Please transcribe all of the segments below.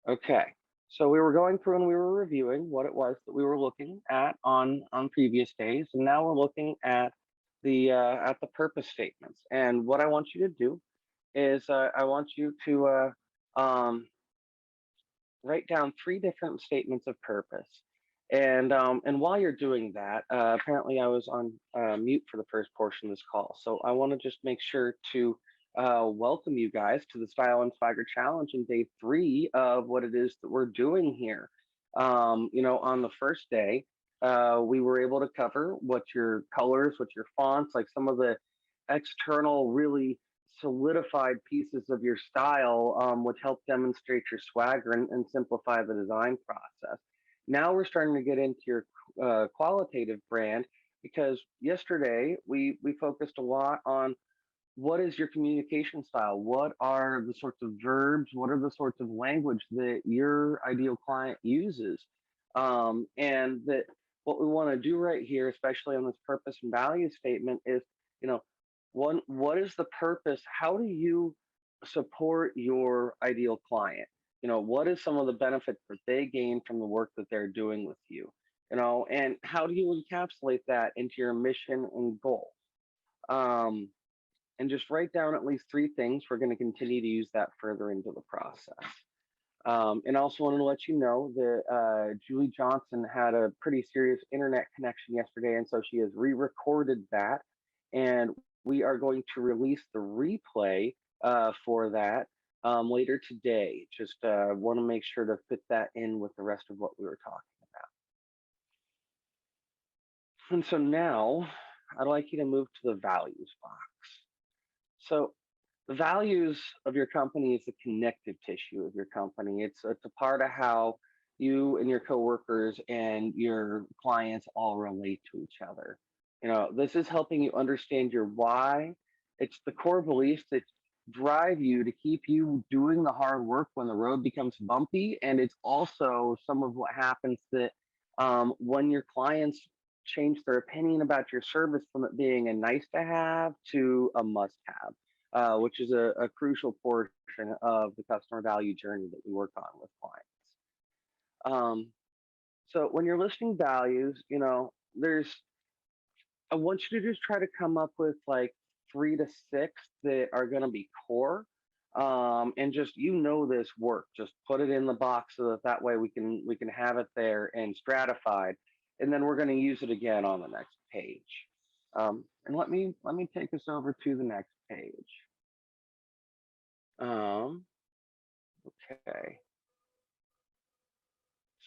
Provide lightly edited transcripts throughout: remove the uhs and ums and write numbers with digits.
Okay. So we were going through and we were reviewing what it was that we were looking at on previous days, and now we're looking at the purpose statements. And what I want you to do is I want you to write down three different statements of purpose. And while you're doing that, apparently I was on mute for the first portion of this call, so I want to just make sure to welcome you guys to the Style and Swagger Challenge in day three of what it is that we're doing here. On the first day, we were able to cover what your colors, what your fonts, like some of the external, really solidified pieces of your style, which help demonstrate your swagger and simplify the design process. Now we're starting to get into your qualitative brand because yesterday we focused a lot on what is your communication style? What are the sorts of verbs? What are the sorts of language that your ideal client uses? And that what we want to do right here, especially on this purpose and value statement, is you know, one, what is the purpose? How do you support your ideal client? What is some of the benefits that they gain from the work that they're doing with you? And how do you encapsulate that into your mission and goal? Um, and just write down at least three things. We're going to continue to use that further into the process. And also want to let you know that Julie Johnson had a pretty serious internet connection yesterday, and so she has re-recorded that, and we are going to release the replay for that later today. Just want to make sure to fit that in with the rest of what we were talking about. And so now I'd like you to move to the values box. So the values of your company is the connective tissue of your company. It's a part of how you and your coworkers and your clients all relate to each other. This is helping you understand your why. It's the core beliefs that drive you to keep you doing the hard work when the road becomes bumpy. And it's also some of what happens that when your clients change their opinion about your service from it being a nice to have to a must have, which is a crucial portion of the customer value journey that we work on with clients. So when you're listing values, there's I want you to just try to come up with like 3 to 6 that are going to be core. And just this work, just put it in the box so that way we can have it there and stratified, and then we're going to use it again on the next page. And let me take us over to the next page. Um, okay.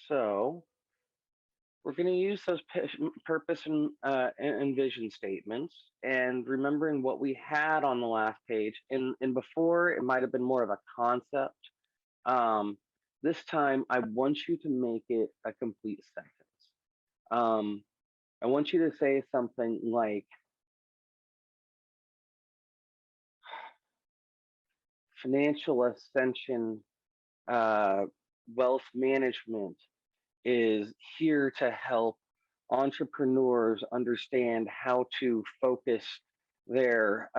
So we're going to use those purpose and vision statements, and remembering what we had on the last page. And before, it might have been more of a concept. Um, this time, I want you to make it a complete sentence. Um, I want you to say something like, financial ascension, uh, wealth management is here to help entrepreneurs understand how to focus their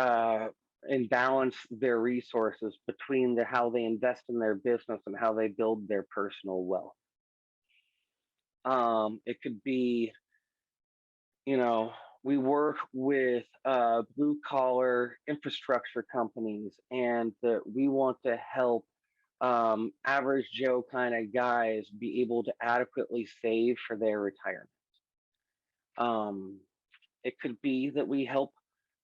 and balance their resources between how they invest in their business and how they build their personal wealth. It could be, you know, we work with blue collar infrastructure companies, and that we want to help average Joe kind of guys be able to adequately save for their retirement. Um, it could be that we help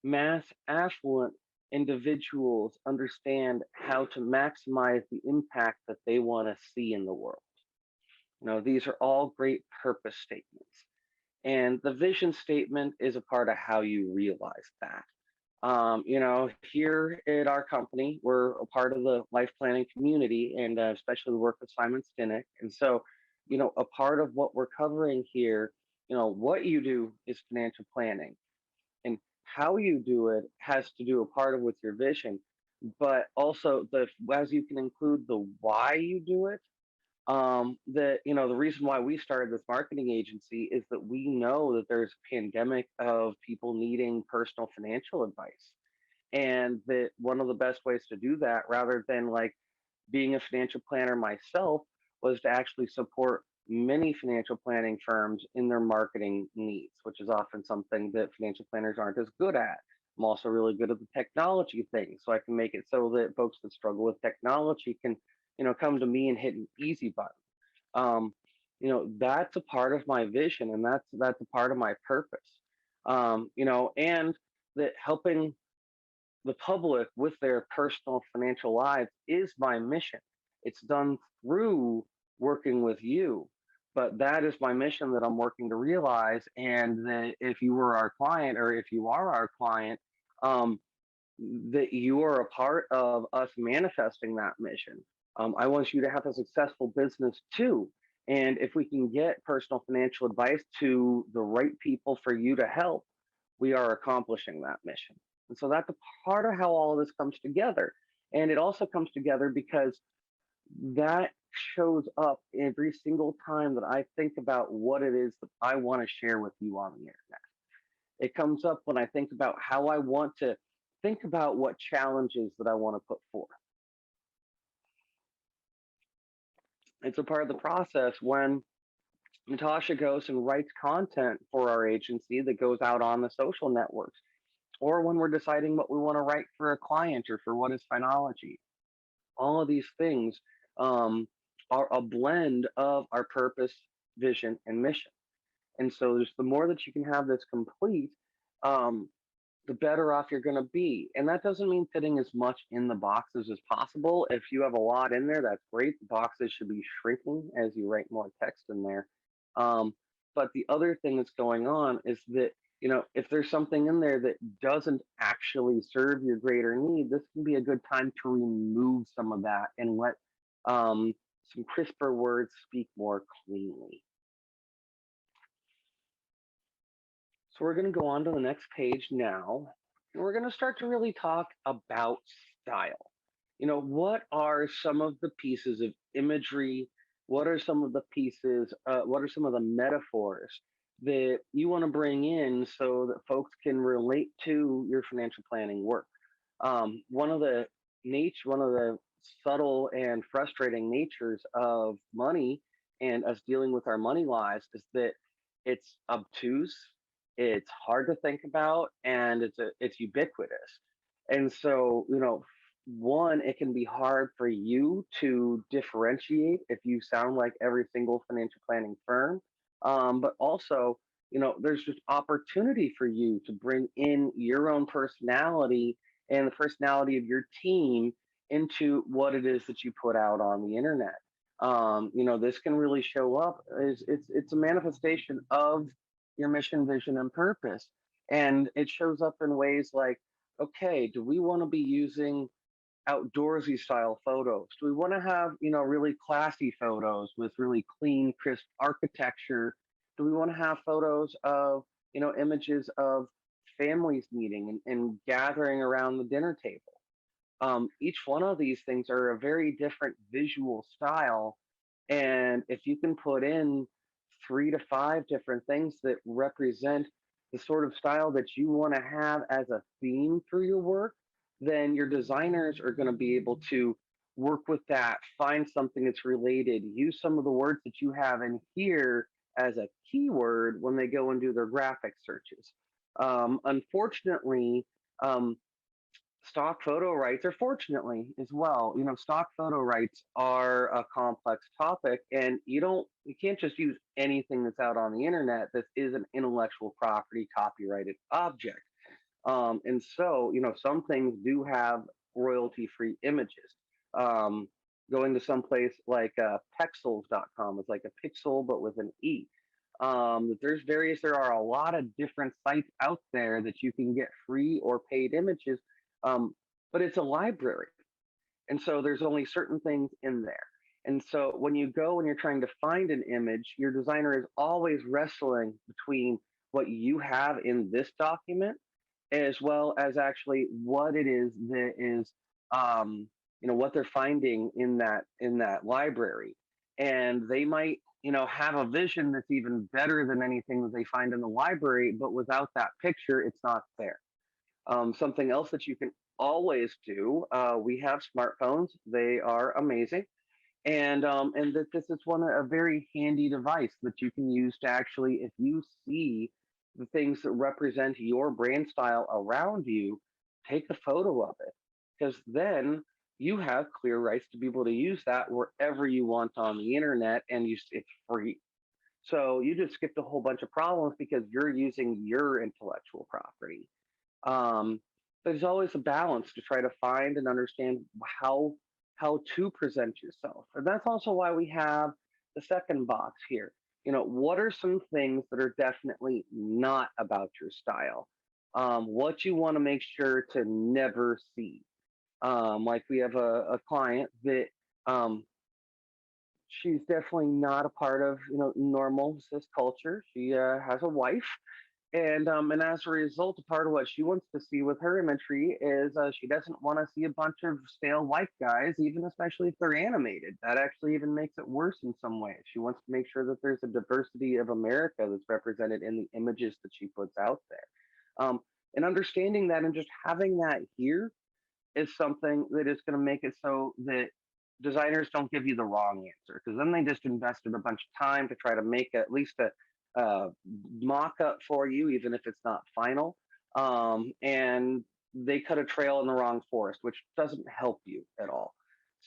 mass affluent individuals understand how to maximize the impact that they want to see in the world. These are all great purpose statements. And the vision statement is a part of how you realize that. Here at our company, we're a part of the life planning community, and especially the work with Simon Sinek. And so, a part of what we're covering here, what you do is financial planning, and how you do it has to do a part of with your vision, but also as you can include the why you do it. The reason why we started this marketing agency is that we know that there's a pandemic of people needing personal financial advice, and that one of the best ways to do that, rather than like being a financial planner myself was to actually support many financial planning firms in their marketing needs, which is often something that financial planners aren't as good at. I'm also really good at the technology thing, so I can make it so that folks that struggle with technology can, come to me and hit an easy button. Um, that's a part of my vision, and that's a part of my purpose. And that helping the public with their personal financial lives is my mission. It's done through working with you, but that is my mission that I'm working to realize. And that if you were our client, or if you are our client, um, that you are a part of us manifesting that mission. I want you to have a successful business too. And if we can get personal financial advice to the right people for you to help, we are accomplishing that mission. And so that's a part of how all of this comes together. And it also comes together because that shows up every single time that I think about what it is that I want to share with you on the internet. It comes up when I think about how I want to think about what challenges that I want to put forth. It's a part of the process when Natasha goes and writes content for our agency that goes out on the social networks, or when we're deciding what we want to write for a client or for What is Phenology. All of these things um, are a blend of our purpose, vision, and mission. And so there's the more that you can have this complete, um, the better off you're going to be. And that doesn't mean fitting as much in the boxes as possible. If you have a lot in there, that's great. The boxes should be shrinking as you write more text in there. Um, but the other thing that's going on is that, if there's something in there that doesn't actually serve your greater need, this can be a good time to remove some of that and let some crisper words speak more cleanly. So we're going to go on to the next page now, and we're going to start to really talk about style. What are some of the pieces of imagery? What are some of the pieces? What are some of the metaphors that you want to bring in so that folks can relate to your financial planning work? One of the subtle and frustrating natures of money and us dealing with our money lives is that it's obtuse, it's hard to think about, and it's ubiquitous. And so, one, it can be hard for you to differentiate if you sound like every single financial planning firm. But also, there's just opportunity for you to bring in your own personality and the personality of your team into what it is that you put out on the internet. This can really show up as it's a manifestation of your mission, vision, and purpose. And it shows up in ways like, okay, do we want to be using outdoorsy style photos? Do we want to have, really classy photos with really clean, crisp architecture? Do we want to have photos of, images of families meeting and gathering around the dinner table? Each one of these things are a very different visual style. And if you can put in 3 to 5 different things that represent the sort of style that you want to have as a theme through your work, then your designers are going to be able to work with that, find something that's related, use some of the words that you have in here as a keyword when they go and do their graphic searches. Unfortunately, stock photo rights, or fortunately as well, stock photo rights are a complex topic, and you can't just use anything that's out on the internet that is an intellectual property copyrighted object. And so, some things do have royalty free images. um, Going to some place like pexels.com is like a pixel but with an e. There are a lot of different sites out there that you can get free or paid images, but it's a library. And so there's only certain things in there. And so when you go and you're trying to find an image, your designer is always wrestling between what you have in this document as well as actually what it is that is, what they're finding in that library. And they might, have a vision that's even better than anything that they find in the library, but without that picture, it's not there. Something else that you can always do. We have smartphones; they are amazing, and that this is one a very handy device that you can use to actually, if you see the things that represent your brand style around you, take a photo of it, because then you have clear rights to be able to use that wherever you want on the internet, and it's free. So you just skipped a whole bunch of problems because you're using your intellectual property. um, there's always a balance to try to find and understand how how to present yourself, and that's also why we have the second box here. What are some things that are definitely not about your style? What you want to make sure to never see. Like we have a client that um, she's definitely not a part of normal cis culture. She has a wife, and as a result, a part of what she wants to see with her imagery is she doesn't want to see a bunch of stale white guys, even especially if they're animated. That actually even makes it worse in some ways. She wants to make sure that there's a diversity of America that's represented in the images that she puts out there. And understanding that and just having that here is something that is going to make it so that designers don't give you the wrong answer, because then they just invested a bunch of time to try to make at least a mock up for you, even if it's not final. And they cut a trail in the wrong forest, which doesn't help you at all.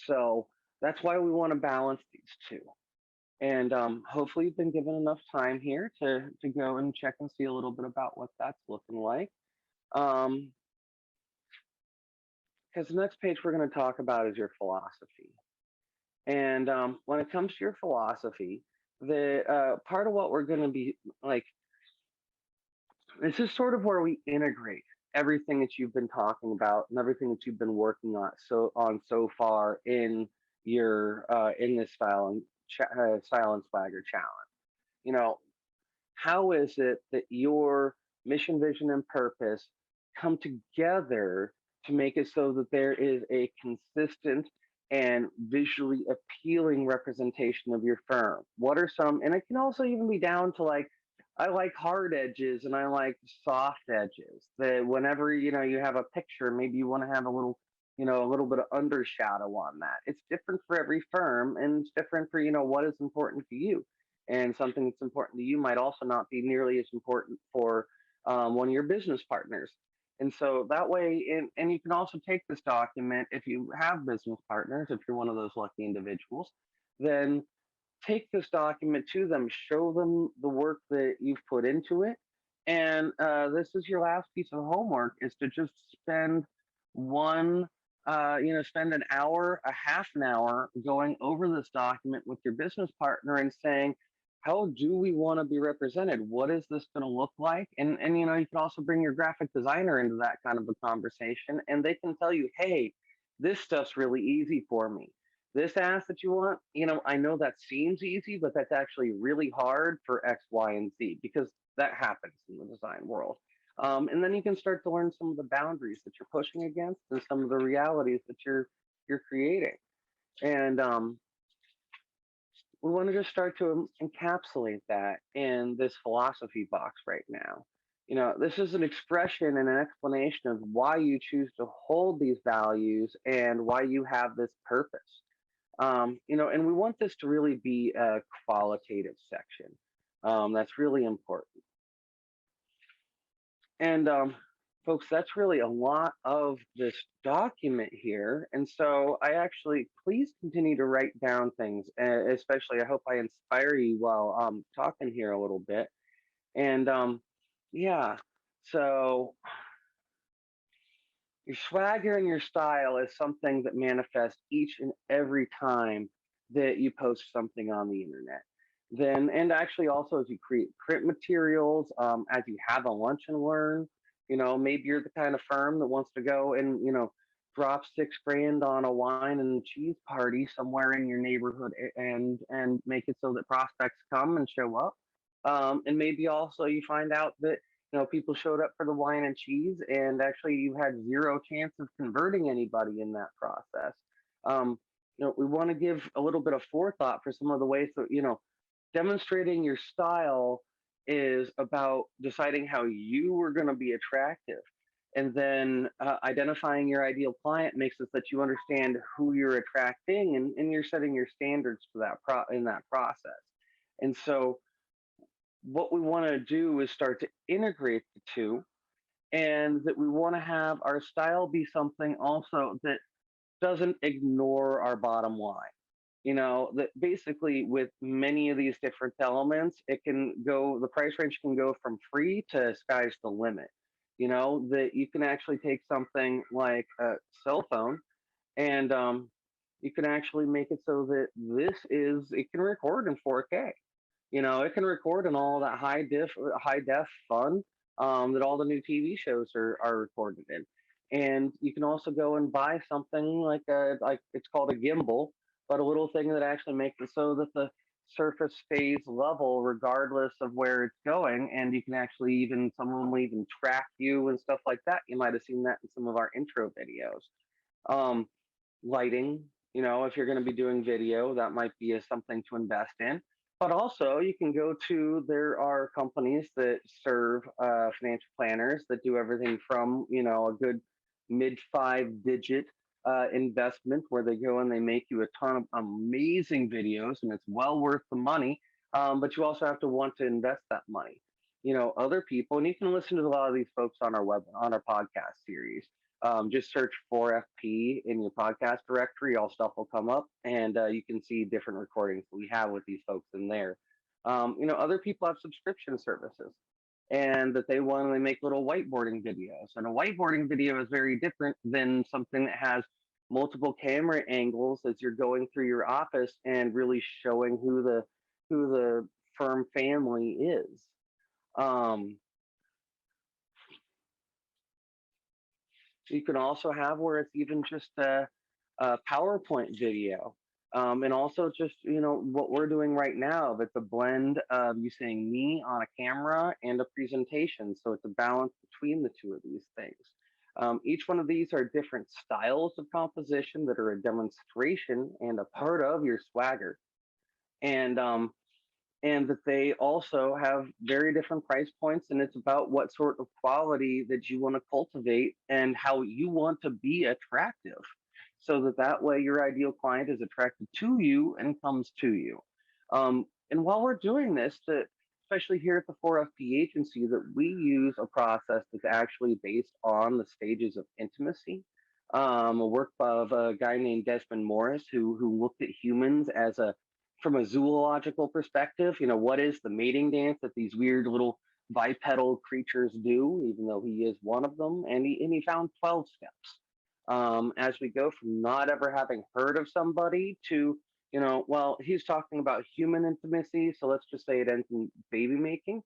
So that's why we want to balance these two. And hopefully, you've been given enough time here to go and check and see a little bit about what that's looking like. Um, because the next page we're going to talk about is your philosophy. And when it comes to your philosophy, the part of what we're going to be like, this is sort of where we integrate everything that you've been talking about and everything that you've been working on so far in this style and swagger challenge. You know, how is it that your mission, vision, and purpose come together to make it so that there is a consistent and visually appealing representation of your firm? What are some, and it can also even be down to like, I like hard edges and I like soft edges. That whenever you have a picture, maybe you want to have a little bit of undershadow on that. It's different for every firm, and it's different for what is important to you, and something that's important to you might also not be nearly as important for one of your business partners. And so that way, and you can also take this document if you have business partners, if you're one of those lucky individuals, then take this document to them, show them the work that you've put into it. And this is your last piece of homework, is to just spend one, spend an hour, a half an hour going over this document with your business partner and saying, how do we want to be represented? What is this going to look like? And you can also bring your graphic designer into that kind of a conversation, and they can tell you, hey, this stuff's really easy for me. This ask that you want, I know that seems easy, but that's actually really hard for X, Y, and Z, because that happens in the design world. And then you can start to learn some of the boundaries that you're pushing against and some of the realities that you're creating. And we want to just start to encapsulate that in this philosophy box right now. This is an expression and an explanation of why you choose to hold these values and why you have this purpose. And we want this to really be a qualitative section. That's really important. And folks, that's really a lot of this document here. And so I actually, please continue to write down things, especially I hope I inspire you while talking here a little bit. And yeah, so your swagger and your style is something that manifests each and every time that you post something on the internet. Then, and actually also as you create print materials, as you have a lunch and learn, maybe you're the kind of firm that wants to go and, drop 6 grand on a wine and cheese party somewhere in your neighborhood, and make it so that prospects come and show up. And maybe also you find out that people showed up for the wine and cheese, and actually you had zero chance of converting anybody in that process. Um, we want to give a little bit of forethought for some of the ways that, demonstrating your style is about deciding how you are going to be attractive. And then identifying your ideal client makes it that you understand who you're attracting, and you're setting your standards for in that process. And so what we want to do is start to integrate the two, and that we want to have our style be something also that doesn't ignore our bottom line. That basically with many of these different elements, the price range can go from free to sky's the limit. That you can actually take something like a cell phone, and you can actually make it so that it can record in 4K. It can record in all that high def fun that all the new TV shows are recorded in. And you can also go and buy something like it's called a gimbal, but a little thing that actually makes it so that the surface stays level regardless of where it's going, and you can actually even someone will even track you and stuff like that. You might have seen that in some of our intro videos. Um, Lighting, if you're going to be doing video, that might be something to invest in. But also, you can there are companies that serve financial planners that do everything from, a good mid 5 digit investment where they go and they make you a ton of amazing videos, and it's well worth the money. But you also have to want to invest that money. Other people, and you can listen to a lot of these folks on our podcast series. Just search 4FP in your podcast directory. All stuff will come up, and you can see different recordings we have with these folks in there. Other people have subscription services, and that they make little whiteboarding videos. And a whiteboarding video is very different than something that has multiple camera angles as you're going through your office and really showing who the firm family is. Um, You can also have where it's even just a PowerPoint video. And also just, what we're doing right now, that's a blend of you saying me on a camera and a presentation. So it's a balance between the two of these things. Each one of these are different styles of composition that are a demonstration and a part of your swagger. And that they also have very different price points, and it's about what sort of quality that you want to cultivate and how you want to be attractive, so that way your ideal client is attracted to you and comes to you. And while we're doing this, especially here at the 4FP agency, that we use a process that's actually based on the stages of intimacy. A work of a guy named Desmond Morris, who looked at humans as a from a zoological perspective. What is the mating dance that these weird little bipedal creatures do, even though he is one of them, and he found 12 steps. As we go from not ever having heard of somebody to, well, he's talking about human intimacy, so let's just say it ends in baby making.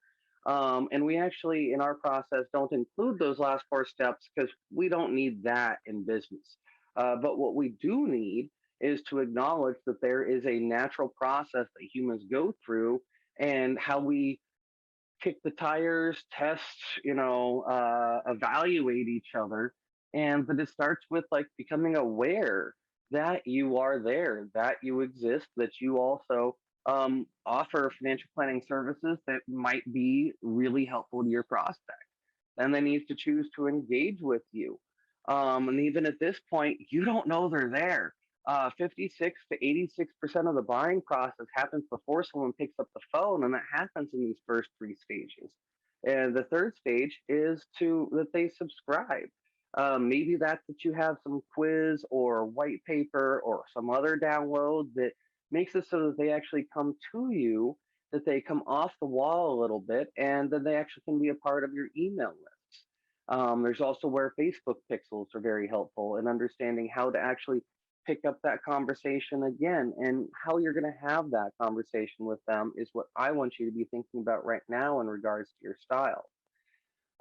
And we actually, in our process, don't include those last 4 steps because we don't need that in business. But what we do need is to acknowledge that there is a natural process that humans go through, and how we kick the tires, test, evaluate each other. And that it starts with like becoming aware that you are there, that you exist, that you also offer financial planning services that might be really helpful to your prospect. And they need to choose to engage with you. And even at this point, you don't know they're there. 56 to 86% of the buying process happens before someone picks up the phone, and that happens in these first 3 stages. And the third stage is that they subscribe. Maybe that's that you have some quiz or white paper or some other download that makes it so that they actually come to you, that they come off the wall a little bit, and then they actually can be a part of your email list. There's also where Facebook pixels are very helpful in understanding how to actually pick up that conversation again, and how you're going to have that conversation with them is what I want you to be thinking about right now in regards to your style.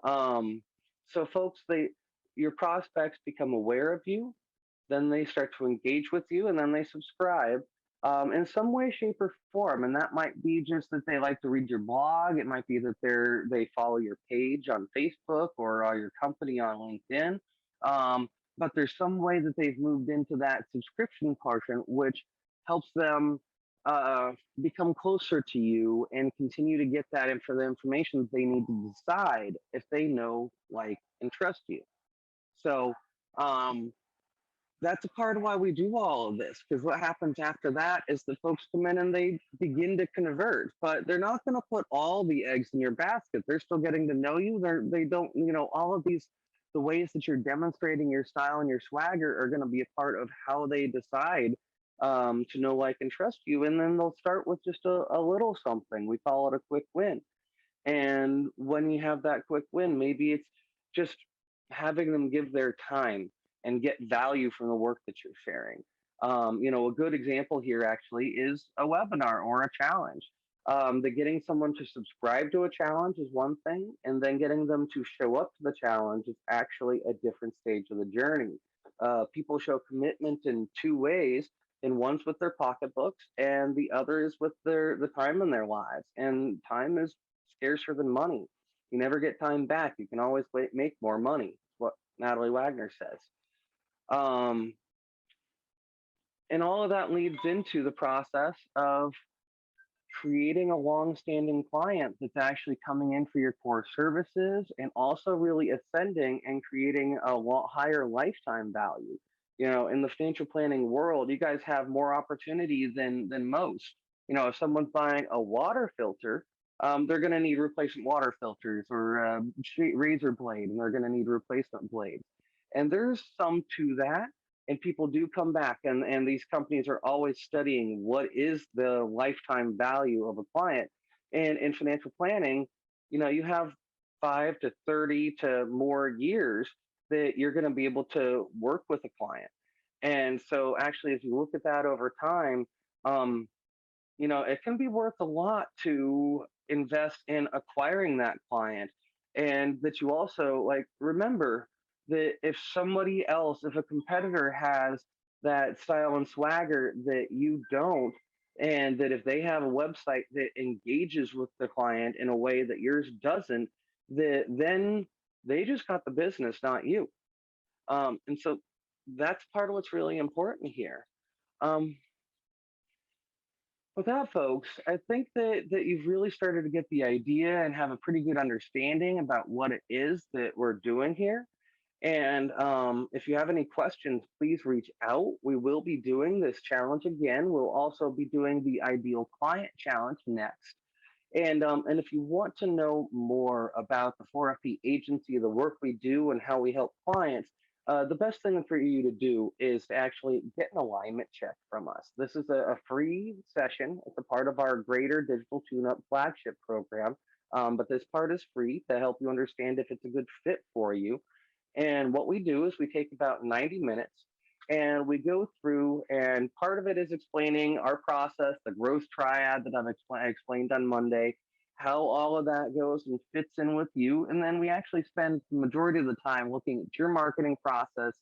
Um, so, folks, your prospects become aware of you, then they start to engage with you, and then they subscribe in some way, shape, or form. And that might be just that they like to read your blog. It might be that they follow your page on Facebook or your company on LinkedIn. But there's some way that they've moved into that subscription portion, which helps them uh, become closer to you and continue to get the information that they need to decide if they know, like, and trust you. So that's a part of why we do all of this, because what happens after that is the folks come in and they begin to convert, but they're not going to put all the eggs in your basket. They're still getting to know you. They don't, all of these, the ways that you're demonstrating your style and your swagger are going to be a part of how they decide to know, like, and trust you. And then they'll start with just a little something. We call it a quick win. And when you have that quick win, maybe it's just having them give their time and get value from the work that you're sharing. A good example here actually is a webinar or a challenge. The getting someone to subscribe to a challenge is one thing, and then getting them to show up to the challenge is actually a different stage of the journey. People show commitment in two ways, and one's with their pocketbooks, and the other is with the time in their lives. And time is scarcer than money. You never get time back. You can always make more money. What Natalie Wagner says. Um, and all of that leads into the process of creating a long-standing client that's actually coming in for your core services, and also really ascending and creating a lot higher lifetime value. In the financial planning world, you guys have more opportunity than most. If someone's buying a water filter, they're going to need replacement water filters, or a razor blade, and they're going to need replacement blades. And there's some to that, and people do come back, and these companies are always studying what is the lifetime value of a client. And in financial planning, you have 5 to 30 to more years that you're going to be able to work with a client. And so actually, as you look at that over time, it can be worth a lot to invest in acquiring that client. And that you also, like, remember that if somebody else, if a competitor has that style and swagger that you don't, and that if they have a website that engages with the client in a way that yours doesn't, that then they just got the business, not you. And so that's part of what's really important here. Um, with that, folks, I think that you've really started to get the idea and have a pretty good understanding about what it is that we're doing here. And if you have any questions, please reach out. We will be doing this challenge again. We'll also be doing the Ideal Client Challenge next. And if you want to know more about the 4FP agency, the work we do, and how we help clients, the best thing for you to do is to actually get an alignment check from us. This is a free session. It's a part of our Greater Digital Tune-Up flagship program. But this part is free to help you understand if it's a good fit for you. And what we do is we take about 90 minutes and we go through, and part of it is explaining our process, the growth triad that I explained on Monday, how all of that goes and fits in with you. And then we actually spend the majority of the time looking at your marketing process,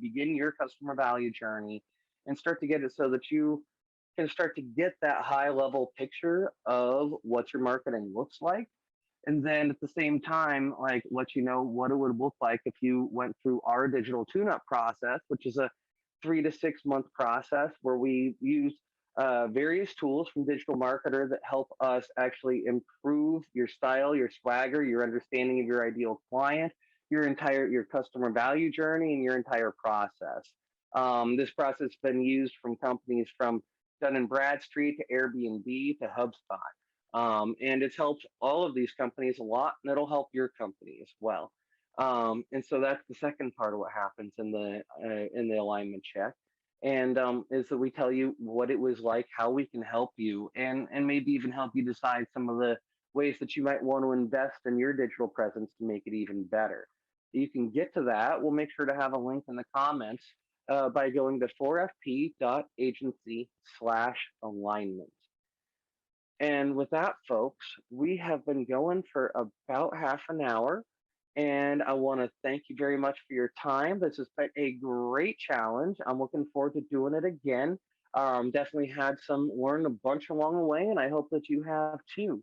begin your customer value journey, and start to get it so that you can start to get that high level picture of what your marketing looks like. And then at the same time, like, let you know what it would look like if you went through our digital tune-up process, which is a 3 to 6 month process where we use various tools from Digital Marketer that help us actually improve your style, your swagger, your understanding of your ideal client, your customer value journey, and your entire process. This process has been used from companies from Dun and Bradstreet to Airbnb to HubSpot. And it's helped all of these companies a lot, and it'll help your company as well. And so that's the second part of what happens in the alignment check, and is that we tell you what it was like, how we can help you, and maybe even help you decide some of the ways that you might want to invest in your digital presence to make it even better. You can get to that. We'll make sure to have a link in the comments by going to 4fp.agency/alignment. And with that, folks, we have been going for about half an hour. And I want to thank you very much for your time. This has been a great challenge. I'm looking forward to doing it again. Definitely learned a bunch along the way, and I hope that you have too.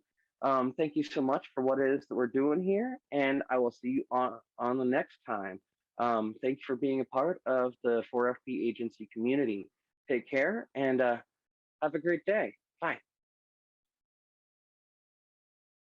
Thank you so much for what it is that we're doing here, and I will see you on the next time. Thank you for being a part of the 4FP agency community. Take care, and have a great day. Bye.